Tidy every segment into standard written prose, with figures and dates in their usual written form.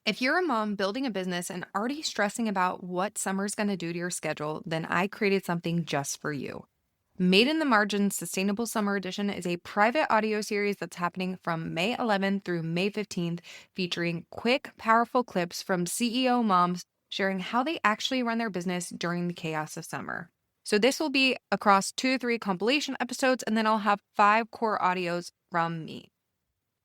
If you're a mom building a business and already stressing about what summer's going to do to your schedule, then I created something just for you. Made in the Margins Sustainable Summer Edition is a private audio series that's happening from May 11th through May 15th, featuring quick, powerful clips from CEO moms sharing how they actually run their business during the chaos of summer. So this will be across 2 to 3 compilation episodes, and then I'll have 5 core audios from me.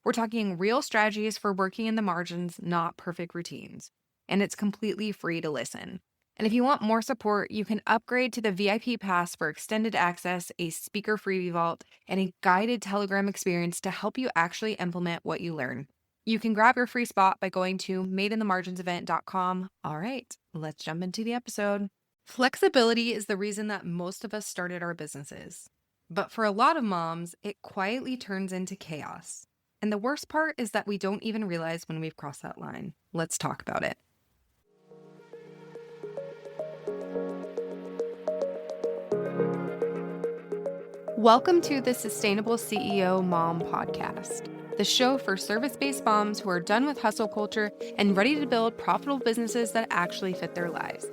We're talking real strategies for working in the margins, not perfect routines. And it's completely free to listen. And if you want more support, you can upgrade to the VIP pass for extended access, a speaker freebie vault, and a guided Telegram experience to help you actually implement what you learn. You can grab your free spot by going to madeinthemarginsevent.com. All right, let's jump into the episode. Flexibility is the reason that most of us started our businesses. But for a lot of moms, it quietly turns into chaos. And the worst part is that we don't even realize when we've crossed that line. Let's talk about it. Welcome to the Sustainable CEO Mom Podcast, the show for service-based moms who are done with hustle culture and ready to build profitable businesses that actually fit their lives.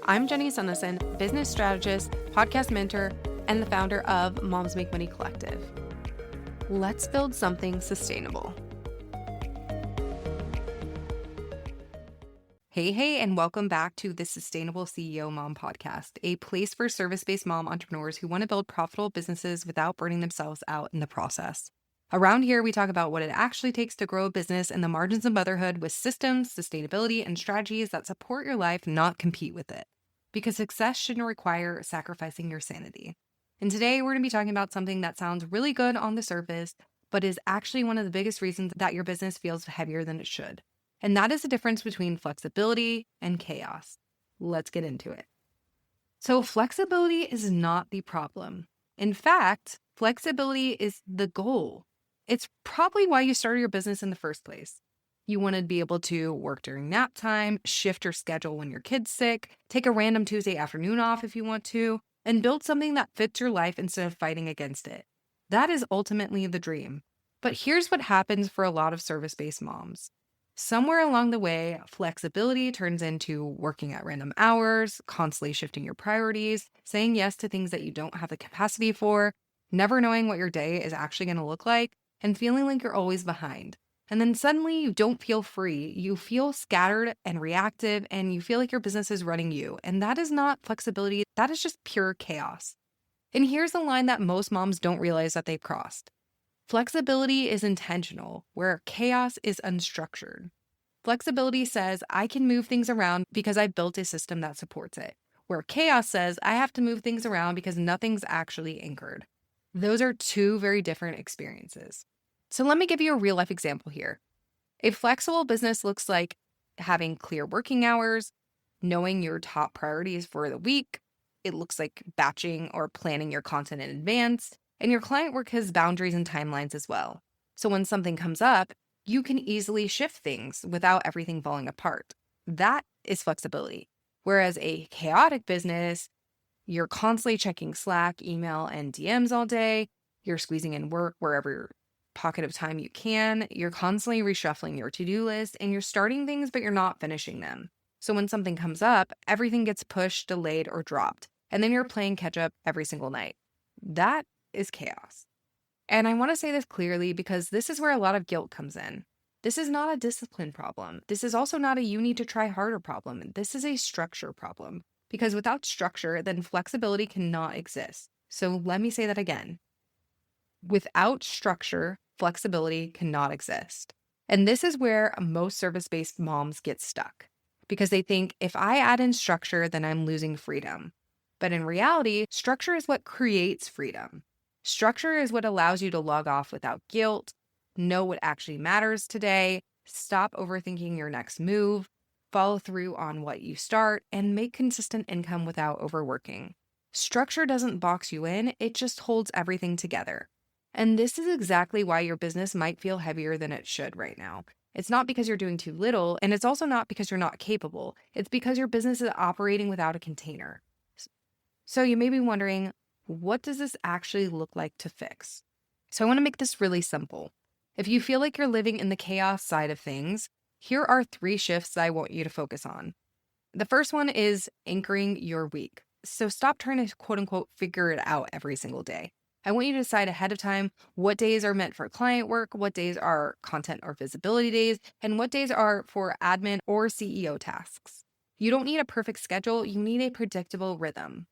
I'm Jenny Sunnison, business strategist, podcast mentor, and the founder of Moms Make Money Collective. Let's build something sustainable. Hey, and welcome back to the Sustainable CEO Mom Podcast, a place for service-based mom entrepreneurs who want to build profitable businesses without burning themselves out in the process. Around here, we talk about what it actually takes to grow a business in the margins of motherhood with systems, sustainability, and strategies that support your life, not compete with it. Because success shouldn't require sacrificing your sanity. And today we're going to be talking about something that sounds really good on the surface, but is actually one of the biggest reasons that your business feels heavier than it should. And that is the difference between flexibility and chaos. Let's get into it. So flexibility is not the problem. In fact, flexibility is the goal. It's probably why you started your business in the first place. You want to be able to work during nap time, shift your schedule when your kid's sick, take a random Tuesday afternoon off if you want to, and build something that fits your life instead of fighting against it. That is ultimately the dream. But here's what happens for a lot of service-based moms. Somewhere along the way, flexibility turns into working at random hours, constantly shifting your priorities, saying yes to things that you don't have the capacity for, never knowing what your day is actually going to look like, and feeling like you're always behind. And then suddenly you don't feel free. You feel scattered and reactive, and you feel like your business is running you. And that is not flexibility. That is just pure chaos. And here's the line that most moms don't realize that they've crossed. Flexibility is intentional, where chaos is unstructured. Flexibility says I can move things around because I've built a system that supports it, where chaos says I have to move things around because nothing's actually anchored. Those are two very different experiences. So let me give you a real life example here. A flexible business looks like having clear working hours, knowing your top priorities for the week. It looks like batching or planning your content in advance, and your client work has boundaries and timelines as well. So when something comes up, you can easily shift things without everything falling apart. That is flexibility. Whereas a chaotic business, you're constantly checking Slack, email, and DMs all day. You're squeezing in work wherever pocket of time you can. You're constantly reshuffling your to-do list, and you're starting things, but you're not finishing them. So when something comes up, everything gets pushed, delayed, or dropped. And then you're playing catch up every single night. That is chaos. And I want to say this clearly because this is where a lot of guilt comes in. This is not a discipline problem. This is also not a you need to try harder problem. This is a structure problem. Because without structure, then flexibility cannot exist. So let me say that again. Without structure, flexibility cannot exist. And this is where most service-based moms get stuck because they think if I add in structure, then I'm losing freedom. But in reality, structure is what creates freedom. Structure is what allows you to log off without guilt, know what actually matters today, stop overthinking your next move, follow through on what you start, and make consistent income without overworking. Structure doesn't box you in, it just holds everything together. And this is exactly why your business might feel heavier than it should right now. It's not because you're doing too little, and it's also not because you're not capable. It's because your business is operating without a container. So you may be wondering, what does this actually look like to fix? So I want to make this really simple. If you feel like you're living in the chaos side of things, here are 3 shifts that I want you to focus on. The first one is anchoring your week. So stop trying to quote unquote figure it out every single day. I want you to decide ahead of time what days are meant for client work, what days are content or visibility days, and what days are for admin or CEO tasks. You don't need a perfect schedule, you need a predictable rhythm.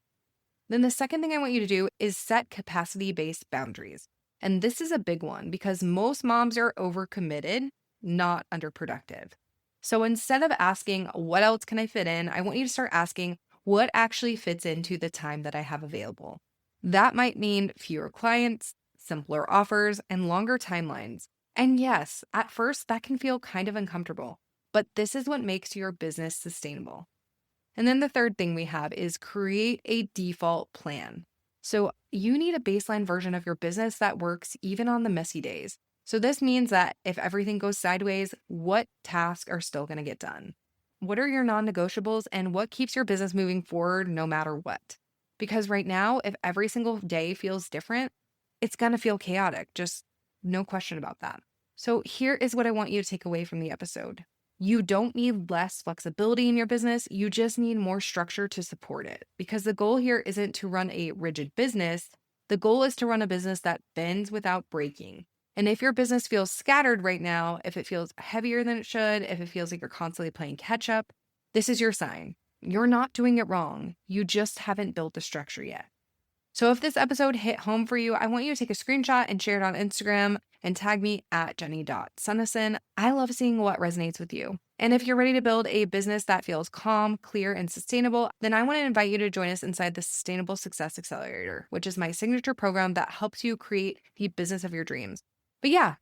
Then the second thing I want you to do is set capacity-based boundaries. And this is a big one because most moms are overcommitted, not underproductive. So instead of asking, what else can I fit in? I want you to start asking, what actually fits into the time that I have available? That might mean fewer clients, simpler offers, and longer timelines. And yes, at first that can feel kind of uncomfortable, but this is what makes your business sustainable. And then the third thing we have is create a default plan. So you need a baseline version of your business that works even on the messy days. So this means that if everything goes sideways, what tasks are still going to get done? What are your non-negotiables and what keeps your business moving forward no matter what? Because right now, if every single day feels different, it's going to feel chaotic. Just no question about that. So here is what I want you to take away from the episode. You don't need less flexibility in your business. You just need more structure to support it. Because the goal here isn't to run a rigid business. The goal is to run a business that bends without breaking. And if your business feels scattered right now, if it feels heavier than it should, if it feels like you're constantly playing catch up, this is your sign. You're not doing it wrong. You just haven't built the structure yet. So if this episode hit home for you, I want you to take a screenshot and share it on Instagram and tag me at jenny.sunnison. I love seeing what resonates with you. And if you're ready to build a business that feels calm, clear, and sustainable, then I want to invite you to join us inside the Sustainable Success Accelerator, which is my signature program that helps you create the business of your dreams. But yeah,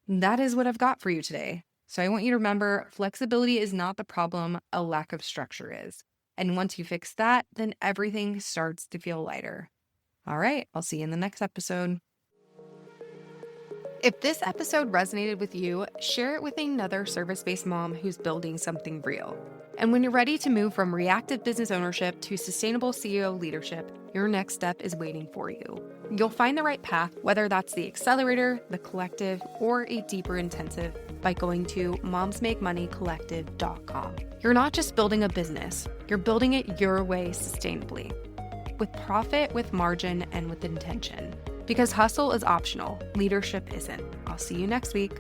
that is what I've got for you today. So I want you to remember, flexibility is not the problem, a lack of structure is. And once you fix that, then everything starts to feel lighter. All right, I'll see you in the next episode. If this episode resonated with you, share it with another service-based mom who's building something real. And when you're ready to move from reactive business ownership to sustainable CEO leadership, your next step is waiting for you. You'll find the right path, whether that's the accelerator, the collective, or a deeper intensive, by going to momsmakemoneycollective.com. You're not just building a business, you're building it your way sustainably, with profit, with margin, and with intention. Because hustle is optional, leadership isn't. I'll see you next week.